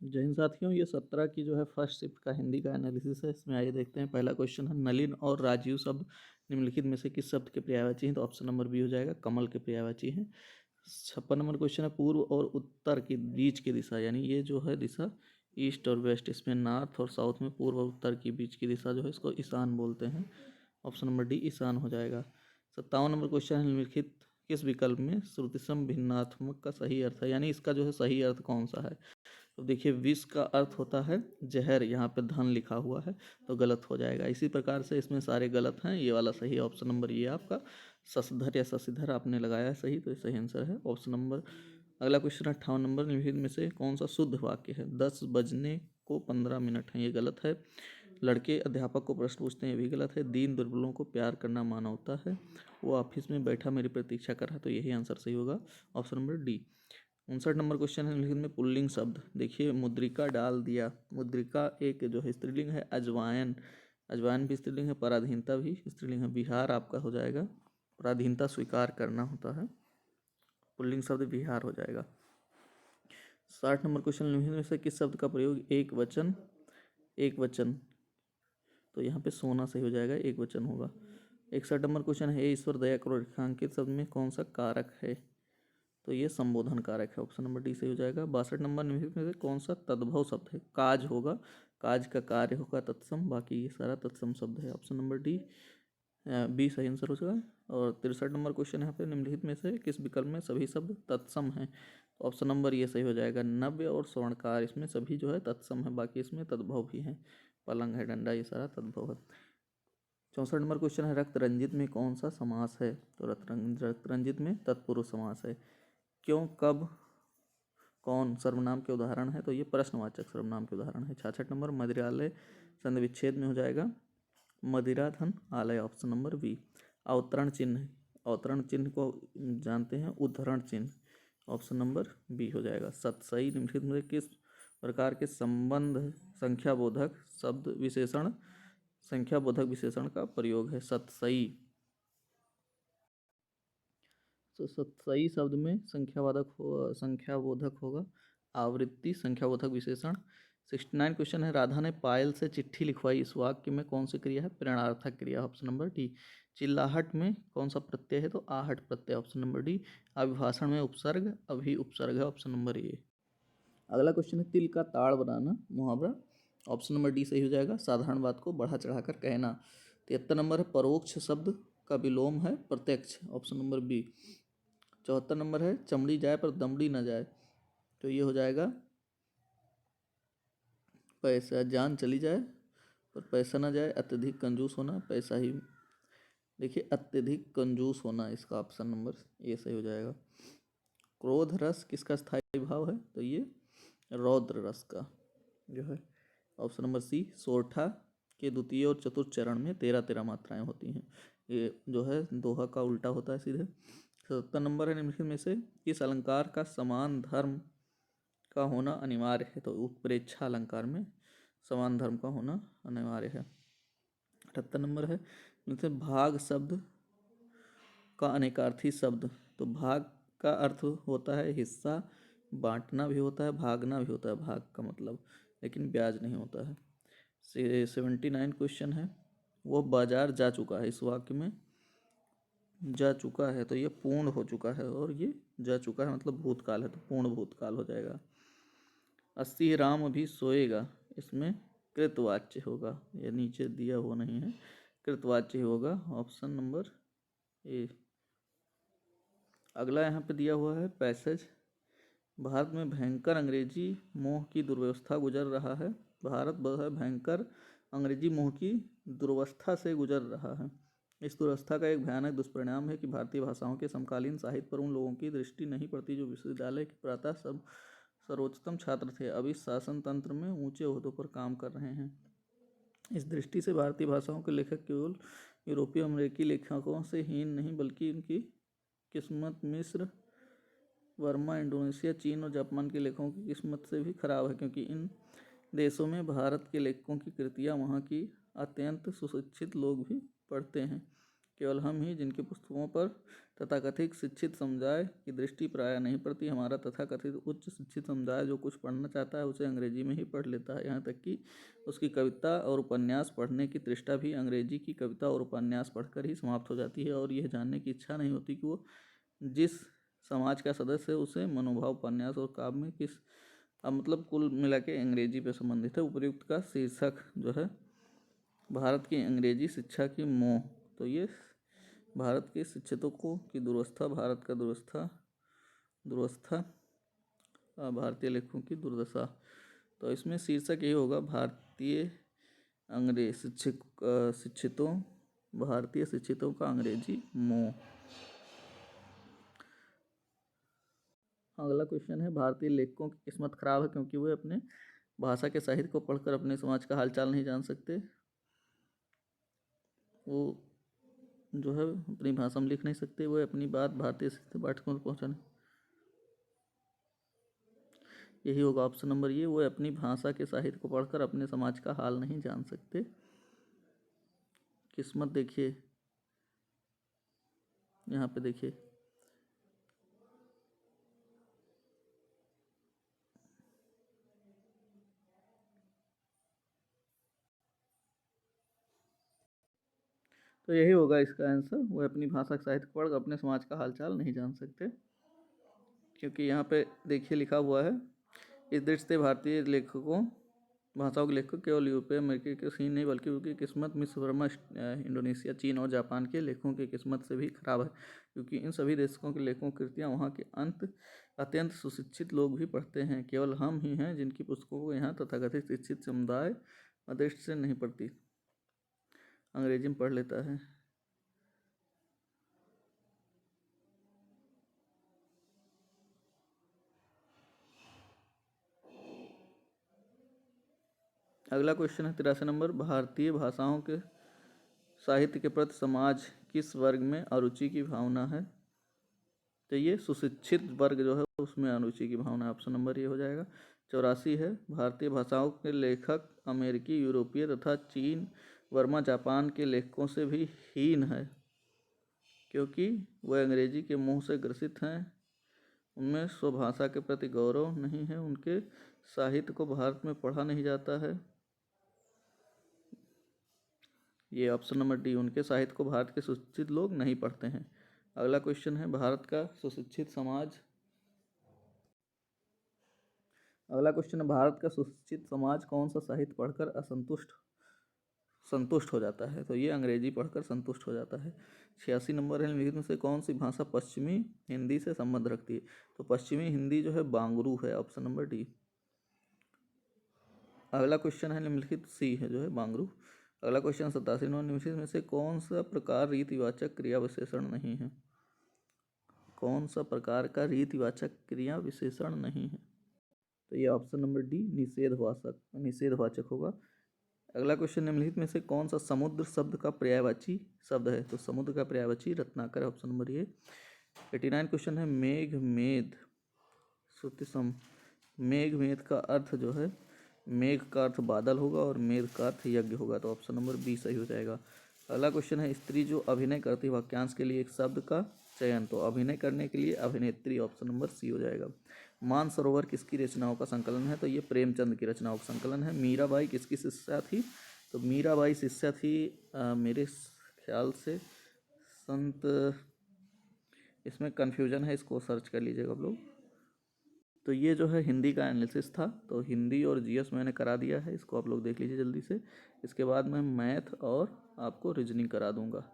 जय हिंद साथियों, ये 17 की जो है फर्स्ट शिफ्ट का हिंदी का एनालिसिस है। इसमें आइए देखते हैं। पहला क्वेश्चन है, नलिन और राजीव शब्द निम्नलिखित में से किस शब्द के पर्यायवाची हैं? तो ऑप्शन नंबर बी हो जाएगा, कमल के पर्यायवाची हैं। 56 नंबर क्वेश्चन है, पूर्व और उत्तर के बीच की दिशा, यानी ये जो है दिशा ईस्ट और वेस्ट, इसमें नॉर्थ और साउथ में पूर्व और उत्तर की बीच की दिशा जो है इसको ईशान बोलते हैं। ऑप्शन नंबर डी ईशान हो जाएगा। 57 नंबर क्वेश्चन है, निम्नलिखित किस विकल्प में श्रुतिसम भिन्नात्मक का सही अर्थ है, यानी इसका जो है सही अर्थ कौन सा है? तो देखिए, विष का अर्थ होता है जहर, यहाँ पे धन लिखा हुआ है तो गलत हो जाएगा। इसी प्रकार से इसमें सारे गलत हैं, ये वाला सही है ऑप्शन नंबर ये आपका। शशधर या शशिधर आपने लगाया है सही, तो ये सही आंसर है ऑप्शन नंबर। अगला क्वेश्चन 58 नंबर, निम्नलिखित में से कौन सा शुद्ध वाक्य है? 10 बजने को 15 मिनट हैं, ये गलत है। लड़के अध्यापक को प्रश्न पूछते हैं, ये भी गलत है। दीन दुर्बलों को प्यार करना मानवता है। वो ऑफिस में बैठा मेरी प्रतीक्षा कर रहा है, तो यही आंसर सही होगा option number D. 59 number question है, निम्नलिखित में पुल्लिंग शब्द, देखिए मुद्रिका डाल दिया। मुद्रिका एक जो है स्त्रीलिंग है। अजवायन, अजवायन भी स्त्रीलिंग है। पराधीनता भी स्त्रीलिंग है। बिहार आपका हो जाएगा, पराधीनता स्वीकार करना होता है, पुल्लिंग शब्द बिहार हो जाएगा। 60 नंबर क्वेश्चन, निम्नलिखित में से किस शब्द का प्रयोग एक वचन, एक वचन, तो यहाँ पे सोना सही हो जाएगा, एक वचन होगा। 61 नंबर क्वेश्चन है, ईश्वर दया करो रेखांकित शब्द में कौन सा कारक है? तो ये संबोधन कारक है, ऑप्शन नंबर डी सही हो जाएगा। 62 नंबर, निम्नलिखित में से कौन सा तद्भव शब्द है? काज होगा, काज का कार्य होगा तत्सम, बाकी ये सारा तत्सम शब्द है, ऑप्शन नंबर डी बी सही आंसर हो जाएगा। और 63 नंबर क्वेश्चन है यहाँ पे, निम्नलिखित में से किस विकल्प में सभी शब्द तत्सम हैं? तो ऑप्शन नंबर ये सही हो जाएगा। नव्य और स्वर्णकार, इसमें सभी जो है तत्सम है, बाकी इसमें तद्भव भी हैं। पलंग है, डंडा, ये सारा तद्भव है। 64 नंबर क्वेश्चन है, रक्त रंजित में कौन सा समास है? तो रक्त रंजित में तत्पुरुष समास है। क्यों, कब, कौन सर्वनाम के उदाहरण है? तो ये प्रश्नवाचक सर्वनाम के उदाहरण है। 66 नंबर, मदिरालय संधि विच्छेद में हो जाएगा मदिराधन आलय, ऑप्शन नंबर बी। अवतरण चिन्ह, अवतरण चिन्ह को जानते हैं, उद्धरण चिन्ह, ऑप्शन नंबर बी हो जाएगा। सतसई निम्नलिखित में किस प्रकार के संबंध संख्याबोधक शब्द विशेषण, संख्याबोधक विशेषण का प्रयोग है? सतसई, तो सतसई शब्द में संख्याबोधक होगा, आवृत्ति संख्याबोधक विशेषण। 69 क्वेश्चन है, राधा ने पायल से चिट्ठी लिखवाई, इस वाक्य में कौन सी क्रिया है? प्रेरणार्थक क्रिया, ऑप्शन नंबर डी। चिल्लाहट में कौन सा प्रत्यय है? तो आहट प्रत्यय, ऑप्शन नंबर डी। अभिभाषण में उपसर्ग, अभी उपसर्ग है, ऑप्शन नंबर ए। अगला क्वेश्चन है, तिल का ताड़ बनाना, मुहावरा, ऑप्शन नंबर डी सही हो जाएगा। साधारण बात को बढ़ा चढ़ाकर कहना। 73 नंबर है, परोक्ष शब्द का विलोम है प्रत्यक्ष, ऑप्शन नंबर बी। 74 नंबर है, चमड़ी जाए पर दमड़ी ना जाए, तो ये हो जाएगा पैसा, जान चली जाए पर पैसा ना जाए, अत्यधिक कंजूस होना, पैसा ही, देखिए अत्यधिक कंजूस होना, इसका ऑप्शन नंबर ये सही हो जाएगा। क्रोध रस किसका स्थायी भाव है? तो ये रौद्र रस का जो है, ऑप्शन नंबर सी। सोरठा के द्वितीय और चतुर्थ चरण में 13 मात्राएं होती हैं, ये जो है दोहा का उल्टा होता है सीधे। 77 नंबर है, निम्नलिखित में से किस अलंकार का समान धर्म का होना अनिवार्य है? तो उत्प्रेक्षा अलंकार में समान धर्म का होना अनिवार्य है। 78 नंबर है, जैसे भाग शब्द का अनेकार्थी शब्द, तो भाग का अर्थ होता है हिस्सा, बांटना भी होता है, भागना भी होता है, भाग का मतलब, लेकिन ब्याज नहीं होता है। 79 क्वेश्चन है, वो बाजार जा चुका है, इस वाक्य में जा चुका है तो ये पूर्ण हो चुका है, और ये जा चुका है मतलब भूतकाल है, तो पूर्ण भूतकाल हो जाएगा। 80 राम अभी सोएगा, इसमें कृतवाच्य होगा, ये नीचे दिया हुआ नहीं है, कृतवाच्य होगा, ऑप्शन नंबर ए। अगला यहाँ पे दिया हुआ है पैसेज, भारत में भयंकर अंग्रेजी मोह की दुर्व्यवस्था गुजर रहा है। भारत वह भयंकर अंग्रेजी मोह की दुर्वस्था से गुजर रहा है। इस दुर्वस्था का एक भयानक दुष्परिणाम है कि भारतीय भाषाओं के समकालीन साहित्य पर उन लोगों की दृष्टि नहीं पड़ती जो विश्वविद्यालय के प्रातः सब सर्वोच्चतम छात्र थे, अभी शासन तंत्र में ऊंचे ओहदों पर काम कर रहे हैं। इस दृष्टि से भारतीय भाषाओं के लेखक केवल यूरोपीय अमेरिकी लेखकों से हीन नहीं, बल्कि इनकी किस्मत मिस्र, वर्मा, इंडोनेशिया, चीन और जापान के लेखकों की किस्मत से भी खराब है, क्योंकि इन देशों में भारत के लेखकों की कृतियाँ वहाँ की अत्यंत सुशिक्षित लोग भी पढ़ते हैं। केवल हम ही जिनकी पुस्तकों पर तथाकथित शिक्षित समुदाय की दृष्टि प्रायः नहीं पड़ती। हमारा तथाकथित उच्च शिक्षित समुदाय जो कुछ पढ़ना चाहता है उसे अंग्रेजी में ही पढ़ लेता है। यहाँ तक कि उसकी कविता और उपन्यास पढ़ने की तृष्णा भी अंग्रेजी की कविता और उपन्यास पढ़कर ही समाप्त हो जाती है और यह जानने की इच्छा नहीं होती कि वो जिस समाज का सदस्य है उसे मनोभाव उपन्यास और काव्य में किस अब मतलब कुल मिला के अंग्रेजी पे संबंधित है। उपर्युक्त का शीर्षक जो है भारत की अंग्रेजी शिक्षा की मोह। तो ये भारत के शिक्षितों को की दुर्वस्था, भारत का दुर्वस्था भारतीय लेखकों की दुर्दशा। तो इसमें शीर्षक यही होगा भारतीय अंग्रेज भारतीय शिक्षितों का अंग्रेजी मोह। अगला क्वेश्चन है भारतीय लेखकों की किस्मत खराब है क्योंकि वे अपने भाषा के साहित्य को पढ़कर अपने समाज का हालचाल नहीं जान सकते। वो जो है अपनी भाषा में लिख नहीं सकते, वो अपनी बात भारतीय साहित्य पाठकों तक पहुँचाने, यही होगा ऑप्शन नंबर ये, वो अपनी भाषा के साहित्य को पढ़कर अपने समाज का हाल नहीं जान सकते। किस्मत देखिए यहाँ पे देखिए, तो यही होगा इसका आंसर, वो अपनी भाषा के साहित्य को पढ़कर अपने समाज का हालचाल नहीं जान सकते। क्योंकि यहाँ पे देखिए लिखा हुआ है, इस दृष्टि से भारतीय लेखकों भाषाओं के लेखक केवल यूरोपीय अमेरिकी के ही नहीं बल्कि उनकी किस्मत मिस्र बर्मा इंडोनेशिया चीन और जापान के लेखकों की किस्मत से भी खराब है, क्योंकि इन सभी देशों के लेखकों की कृतियाँ वहाँ के अत्यंत सुशिक्षित लोग भी पढ़ते हैं। केवल हम ही हैं जिनकी पुस्तकों को यहाँ तथाकथित शिक्षित समुदाय दृष्टि से नहीं पढ़ती, अंग्रेजी में पढ़ लेता है। अगला क्वेश्चन है 83 नंबर, भारतीय भाषाओं के साहित्य के प्रति समाज किस वर्ग में अरुचि की भावना है। तो ये सुशिक्षित वर्ग जो है उसमें अरुचि की भावना है, ऑप्शन नंबर ये हो जाएगा। 84 है, भारतीय भाषाओं के लेखक अमेरिकी यूरोपीय तथा चीन वर्मा जापान के लेखकों से भी हीन है क्योंकि वह अंग्रेजी के मुँह से ग्रसित हैं, उनमें स्वभाषा के प्रति गौरव नहीं है, उनके साहित्य को भारत में पढ़ा नहीं जाता है। ये ऑप्शन नंबर डी, उनके साहित्य को भारत के सुशिक्षित लोग नहीं पढ़ते हैं। अगला क्वेश्चन है भारत का सुशिक्षित समाज, अगला क्वेश्चन है भारत का सुशिक्षित समाज कौन सा साहित्य पढ़कर संतुष्ट हो जाता है। तो ये अंग्रेजी पढ़कर संतुष्ट हो जाता है। 86 नंबर है, निम्नलिखित में से कौन सी भाषा पश्चिमी हिंदी से संबंध रखती है। तो पश्चिमी हिंदी जो है बांगरू है, ऑप्शन नंबर डी। अगला क्वेश्चन है निम्नलिखित सी है जो है बांगरू। अगला क्वेश्चन 87 नंबर, निम्नलिखित में से कौन सा प्रकार रीतिवाचक क्रिया विशेषण नहीं है। कौन सा प्रकार का रीतिवाचक क्रिया विशेषण नहीं है। तो ये ऑप्शन नंबर डी निषेधवाचक होगा। अगला क्वेश्चन, निम्नलिखित में से कौन सा समुद्र शब्द का पर्यायवाची शब्द है। तो समुद्र का पर्यायवाची रत्नाकर, ऑप्शन नंबर ये। 89 क्वेश्चन है मेघमेध श्रुतिसम, मेघमेध का अर्थ जो है, मेघ का अर्थ बादल होगा और मेघ का अर्थ यज्ञ होगा, तो ऑप्शन नंबर बी सही हो जाएगा। अगला क्वेश्चन है स्त्री जो अभिनय करती है वाक्यांश के लिए एक शब्द का चयन। तो अभिनय करने के लिए अभिनेत्री, ऑप्शन नंबर सी हो जाएगा। मानसरोवर किसकी रचनाओं का संकलन है। तो ये प्रेमचंद की रचनाओं का संकलन है। मीराबाई किसकी शिष्या थी। तो मीराबाई शिष्या थी मेरे ख्याल से संत, इसमें कन्फ्यूजन है, इसको सर्च कर लीजिएगा आप लोग। तो ये जो है हिंदी का एनालिसिस था, तो हिंदी और जीएस मैंने करा दिया है, इसको आप लोग देख लीजिए जल्दी से। इसके बाद मैं मैथ और आपको रीजनिंग करा दूंगा।